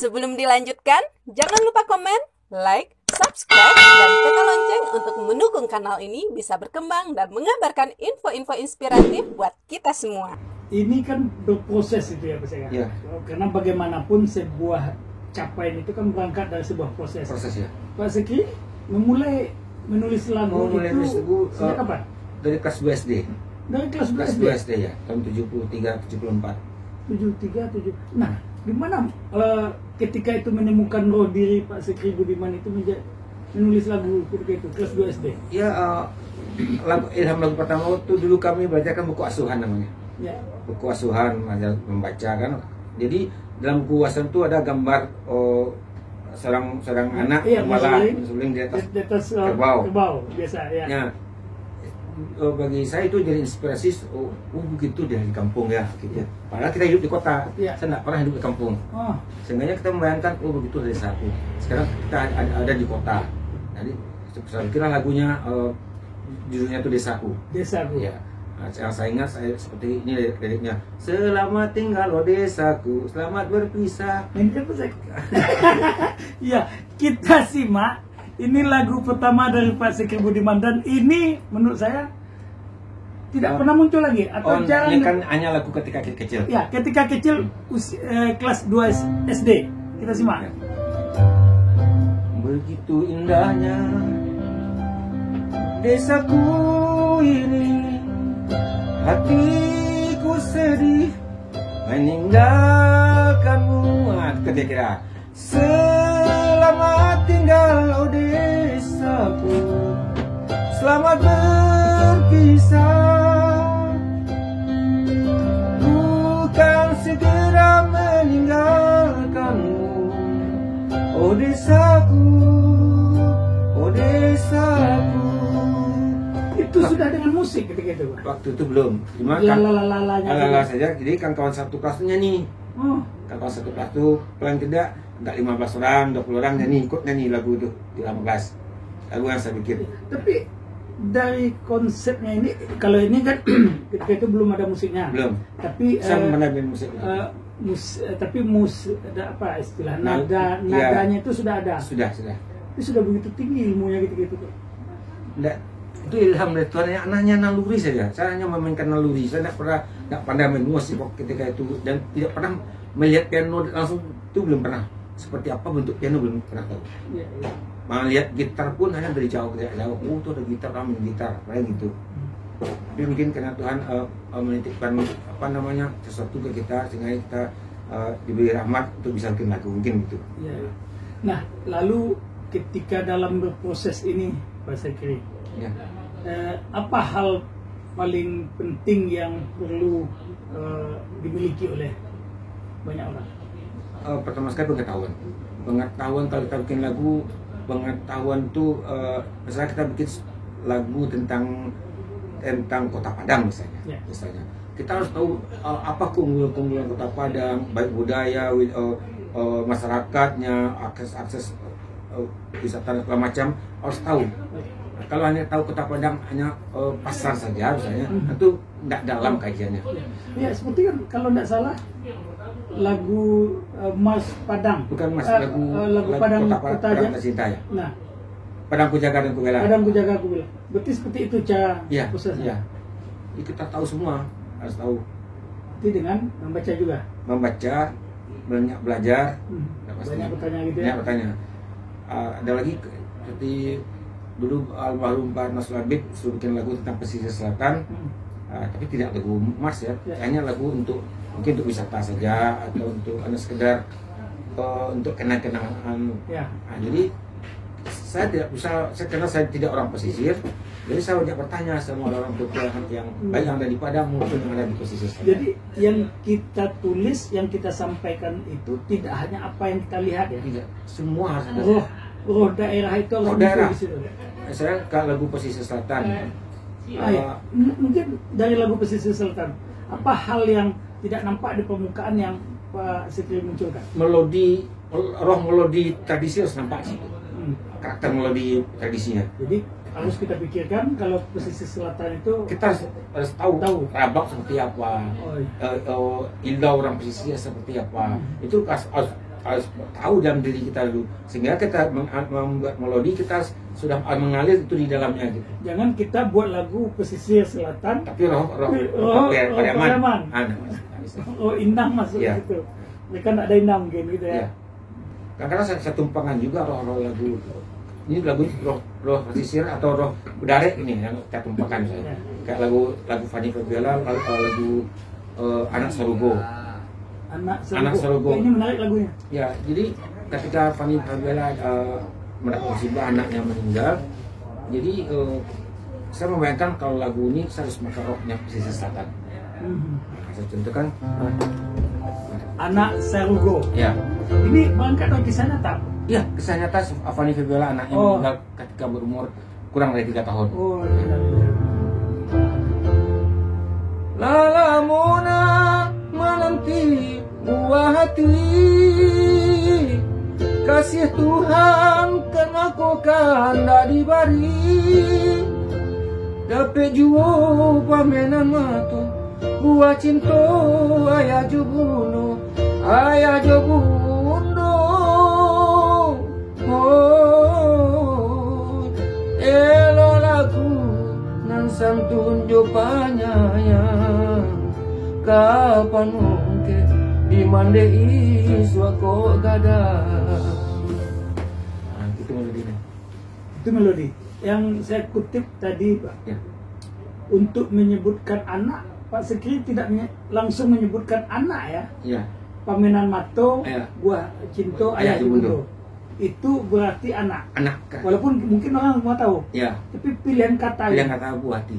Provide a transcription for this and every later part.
Sebelum dilanjutkan, jangan lupa komen, like, subscribe, dan tekan lonceng untuk mendukung kanal ini bisa berkembang dan mengabarkan info-info inspiratif buat kita semua. Ini kan berproses itu ya Pak Sega. Ya. Karena bagaimanapun sebuah capaian itu kan berangkat dari sebuah proses. Proses ya. Pak Seki memulai menulis lagu sejak kapan? Dari kelas 2 SD. Dari kelas 2 Kelas SD? 2 SD ya, tahun 73, 74. 73, 7. Nah, gimana ketika itu menemukan roh diri Pak Sekri Budiman itu menulis lagu ketika itu, kelas 2 SD? Ya, ilham lagu pertama itu dulu kami belajar kan buku asuhan namanya. Ya. Buku asuhan, membaca kan. Jadi dalam buku asuhan itu ada gambar seorang anak malah suling di atas kerbau biasa ya. Ya. Bagi saya itu jadi inspirasi. Begitu dia di kampung ya gitu. Padahal kita hidup di kota. Saya tidak pernah hidup di kampung. Sehingga kita membayangkan begitu dari saku. Sekarang kita ada di kota. Jadi saya kira lagunya judulnya itu Desaku. Desaku. Ya. Nah, yang saya ingat seperti ini liriknya. Selamat tinggal oh desaku, selamat berpisah. Ini kan ya, kita simak. Ini lagu pertama dari Pak Sekri Budiman dan ini menurut saya tidak pernah muncul lagi atau jarang. Ini kan hanya lagu ketika kecil. Ya, ketika kecil kelas 2 SD. Kita simak. Begitu indahnya desaku ini, hatiku sedih meninggalkanmu. Kira-kira selamat tinggal oh desaku, selamat berpisah, bukan segera meninggalkanmu oh desaku, oh desaku. Itu sudah dengan musik ketika itu Pak? Waktu itu belum, cuma kan lala saja. Jadi kan kawan satu kelas itu nyanyi. Kawan satu kelas itu paling tidak 15 orang, 20 orang ikut nyanyi lagu itu di dalam kelas. Lagu yang saya bikin. Tapi dari konsepnya ini, kalau ini kan ketika itu belum ada musiknya. Belum. Tapi saya menambah musiknya. Tapi ada apa istilah nadanya itu sudah ada. Sudah. Itu sudah begitu tinggi ilmunya gitu. Enggak, itu ilham dari Tuhan. Anaknya naluri saja. Saya hanya memainkan naluri. Saya tidak pandai main musik ketika itu dan tidak pernah melihat piano langsung, itu belum pernah. Seperti apa bentuk piano belum pernah tahu. Melihat gitar pun hanya dari jauh. Itu ada gitar, kami main gitar, kayak gitu. Tapi mungkin karena Tuhan menitipkan sesuatu ke kita sehingga kita diberi rahmat untuk bisa bikin lagu, mungkin gitu. Nah, lalu ketika dalam berproses ini Pak Sekri, apa hal paling penting yang perlu dimiliki oleh banyak orang? Pertama sekali pengetahuan kalau kita bikin lagu, pengetahuan itu misalnya kita bikin lagu tentang Kota Padang misalnya. Kita harus tahu apa keunggulan Kota Padang, baik budaya, masyarakatnya, akses wisata dan segala macam harus tahu. Kalau hanya tahu Kota Padang hanya pasar saja misalnya, itu tidak dalam kajiannya. Ya, seperti kan kalau tidak salah lagu Mas Padang. Bukan Mas, lagu Padang Kota Cinta ya. Nah, Padang ku jaga dan ku bela. Padang ku jaga ku bela. Berarti seperti itu cara prosesnya. Iya. Kita tahu semua, harus tahu. Itu dengan membaca juga. Membaca, banyak belajar, banyak bertanya gitu ya. Banyak bertanya. Ada lagi seperti dulu almarhum Pak Nasrul Habib suruh bikin lagu tentang pesisir selatan, tapi tidak lagu Mars ya. Hanya lagu untuk mungkin untuk wisata saja atau untuk sekedar untuk kenang-kenangan. Jadi saya tidak bisa, karena saya tidak orang pesisir, jadi saya banyak bertanya sama orang tua yang baik yang ada di Padang maupun yang ada di pesisir selatan. Jadi yang kita tulis, yang kita sampaikan itu tidak hanya apa yang kita lihat ya. Tidak, semua harus ada. Roh daerah itu harus daerah. Di situ. Saya ke lagu pesisir selatan. Mungkin dari lagu pesisir selatan, apa hal yang tidak nampak di permukaan yang Pak Sekri munculkan? Roh melodi tradisi harus nampak situ. Karakter melodi tradisinya. Jadi harus kita pikirkan kalau pesisir selatan itu kita harus tahu Rabak seperti apa, Ilda orang pesisir seperti apa. Itu harus harus tahu dalam diri kita dulu, sehingga kita membuat melodi kita sudah mengalir itu di dalamnya gitu. Jangan kita buat lagu pesisir selatan Tapi roh Pariaman. Oh, Inang masuk Iya. situ. Mereka nggak ada Inang mungkin gitu ya. Ya. Kadang-kadang saya tumpangan juga roh-roh lagu. Ini lagu roh pesisir atau roh bedare ini yang saya tumpahkan saya. Kayak lagu Fanny Fabiola, lagu Anak Sarugo. Anak Anak Sarugo. Ini menarik lagunya. Ya, jadi ketika Fanny Fabiola mendapat musibah anaknya meninggal, jadi saya membayangkan kalau lagu ini saya harus pakai rohnya pesisir selatan. Saya contohkan Anak Sarugo. ya. Ini mengangkat dari kisah nyata. Iya, kisah nyata Fanny Fabiola anaknya meninggal ketika berumur kurang dari 3 tahun. Oh, iya. Lalamuna menanti buah hati, kasih Tuhan kan aku kanda dibari, dapat jua pamenan matu buah cinta ayah jubuno elo lagu nan santun jo panyayang kapan mungkin di mande iswako gada. Itu melodinya. Itu melodi yang saya kutip tadi, Pak. Ya. Untuk menyebutkan anak, Pak Sekri tidak langsung menyebutkan anak ya. Iya. Pamenan mato, Iya. buah cinta Ayah ayah Jubundo. jubundo. Itu berarti anak. Anak. Walaupun mungkin orang semua tahu, Ya. tapi pilihan kata Yang kata buah hati.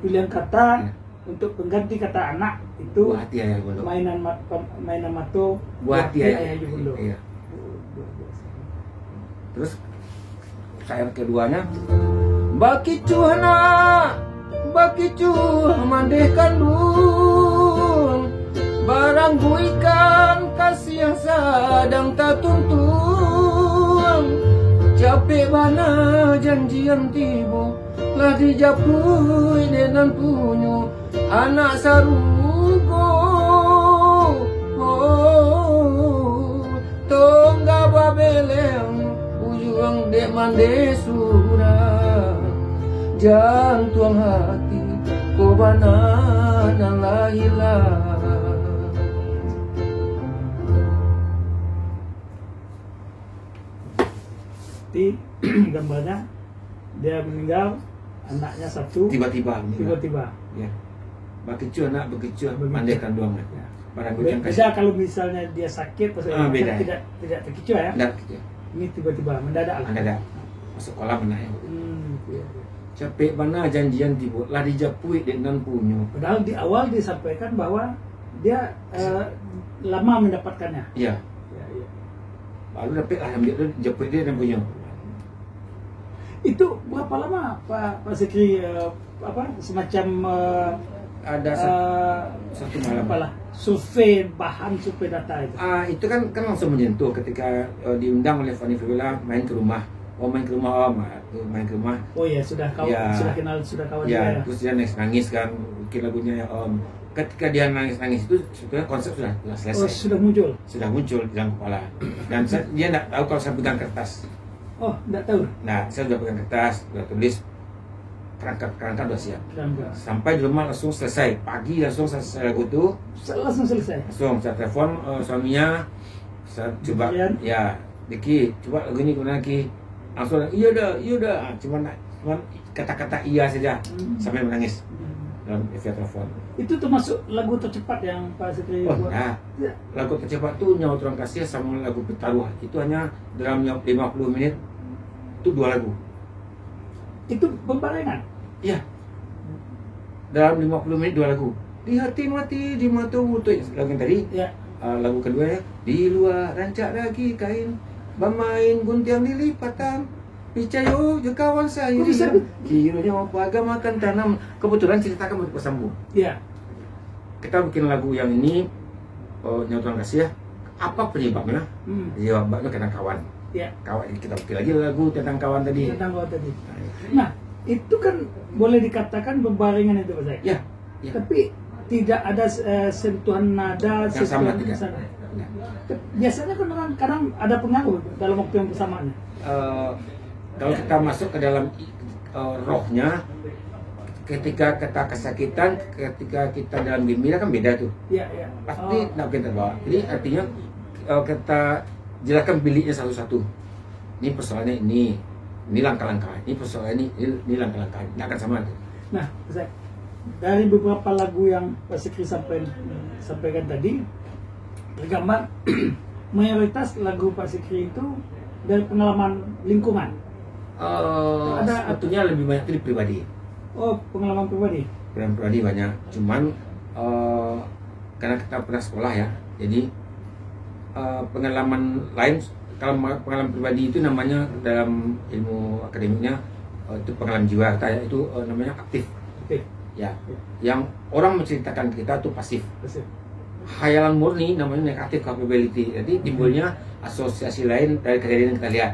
pilihan kata Ya. untuk pengganti kata anak itu Buah hati ayah Jubundo. mainan mato, Buah hati ayah jubundo. Iya. Terus syair keduanya, baki cuh mandeh kandung, barang ikan kasih yang sadang tak tuntun, capek bana janjian tibo, lah dijapui dengan punyo anak sarugo. Tongga babeleng ujung dek mande surah, jantung hati kobana dan lahilah. Di gambarnya dia meninggal, anaknya satu, Tiba-tiba. Ya. Begitu anak begitu mande kandung. Ya. Barang kucing Beda kalau misalnya dia sakit, beda. tidak terkecoh ya. Enggak gitu. Ini tiba-tiba mendadak lah. Anda masuk kolam anaknya. Iya. Capek bana janjian tiba lah dijapui dengan punyo. Padahal di awal disampaikan bahwa dia lama mendapatkannya. Iya. Ya, ya. Lalu dapat lah ambil dia japui dia dan punyo. Itu berapa lama Pak Sekri semacam Ada satu malam. apalah survei data itu. Itu kan langsung menyentuh ketika diundang oleh Fanny Fabiola main ke rumah. Main ke rumah main ke rumah. Oh ya, sudah Ya. sudah kenal, sudah kawan Ya, juga ya. terus dia nangis kan, bikin lagunya ketika dia nangis itu sebetulnya konsep sudah selesai. Oh, sudah muncul. Sudah muncul di dalam kepala. Dan dia tidak tahu kalau saya pegang kertas. Oh, enggak tahu. Nah, saya sudah pegang kertas, sudah tulis, kerangka sudah siap. Enggak. Sampai di rumah langsung selesai. Pagi langsung selesai lagu itu. Langsung selesai. Langsung saya telepon suaminya, saya coba, Demikian. ya, Diki, coba lagu ini gimana Ki? Langsung, iya dah, cuman kata-kata iya saja sampai menangis dalam via telepon. Itu termasuk lagu tercepat yang Pak Sekri Oh, buat. nah, lagu tercepat tuh Nyawa Tuhan Kasih sama lagu Bertaruh. Itu hanya dalam 50 menit itu 2 lagu. Itu pembarengan. Iya. Dalam 50 menit 2 lagu. Di hati mati, di mata mutu. Lagu yang tadi, Ya. lagu kedua ya. Di luar rancak lagi kain, bermain guntiang dilipatan. Picayo je kawan saya. Kok bisa? Kiranya apa agama makan tanam. Kebetulan ceritakan bersambung. Ya. Kita bikin lagu yang ini Nyawa Tuhan Kasih ya. Apa penyebabnya? Penyebabnya karena kawan. Ya. Kawan, kita bikin lagi lagu tentang kawan tadi. Tentang kawan tadi. Nah, itu kan boleh dikatakan berbarengan itu Pak Sekri. Ya, ya. Tapi tidak ada sentuhan nada Yang sama sentuhan tidak. sana. Biasanya kan kadang ada pengaruh dalam waktu yang bersamaan. Kalau kita masuk ke dalam rohnya, ketika kita kesakitan, ketika kita dalam gembira kan beda tuh. Iya, iya. Pasti tidak kita bawa. Jadi artinya kita jelaskan biliknya satu-satu. Ini persoalannya ini langkah-langkah. Ini persoalan ini langkah-langkah. Ini akan sama tuh. Nah, Zak, dari beberapa lagu yang Pak Sikri sampaikan tadi, tergambar mayoritas lagu Pak Sikri itu dari pengalaman lingkungan. Sebetulnya lebih banyak itu di pribadi. Oh, pengalaman pribadi. Pengalaman pribadi banyak. Cuman karena kita pernah sekolah ya, jadi pengalaman lain, kalau pengalaman pribadi itu namanya dalam ilmu akademiknya itu pengalaman jiwa kita ya, itu namanya aktif. Oke. Ya, yang orang menceritakan kita tuh pasif. Pasif. Khayalan murni namanya negatif capability. Jadi timbulnya asosiasi lain dari kejadian yang kita lihat.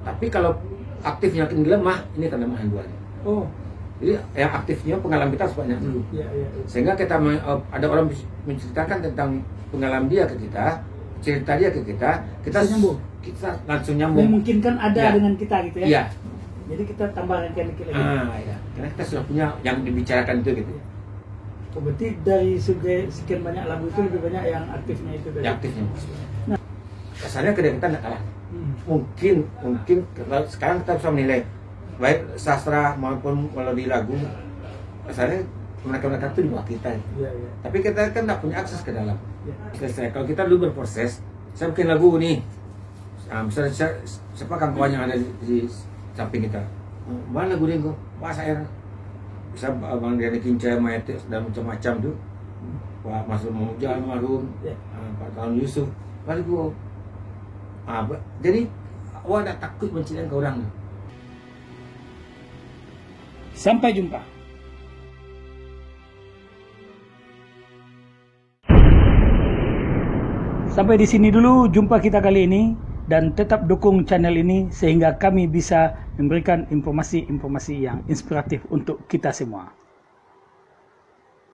Tapi kalau aktifnya makin lemah, ini kelemahan dua. Oh. Jadi yang aktifnya pengalaman kita harus banyak dulu. Iya, iya. Sehingga kita ada orang menceritakan tentang pengalaman dia ke kita, cerita dia ke kita nyambung. Kita langsung nyambung. Memungkinkan ada Ya. dengan kita gitu ya. Iya. Jadi kita tambahkan dikit lagi. Iya. Karena kita sudah punya yang dibicarakan itu gitu. Oh, berarti dari sekian banyak lagu itu lebih banyak yang aktifnya itu tadi. Yang aktifnya. Nah, kesannya kita tidak kalah. Mungkin sekarang kita bisa menilai baik sastra maupun melodi lagu, kesannya mereka itu di bawah kita. Iya, iya. Tapi kita kan tidak punya akses ke dalam. Ya. Selesai. Kalau kita dulu berproses, saya bikin lagu nih. Misalnya siapa kawan yang ada di samping kita, mana lagu ini kok? Bahasa air. Bisa Bang Diani Kinca, Mayate dan macam-macam tuh. Pak Masud Mamuja, Almarhum, Ya. Pak Tahun Yusuf, lalu gua. Jadi awak tak takut menceritakan ke orang. Sampai jumpa. Sampai di sini dulu jumpa kita kali ini, dan tetap dukung channel ini sehingga kami bisa memberikan informasi-informasi yang inspiratif untuk kita semua.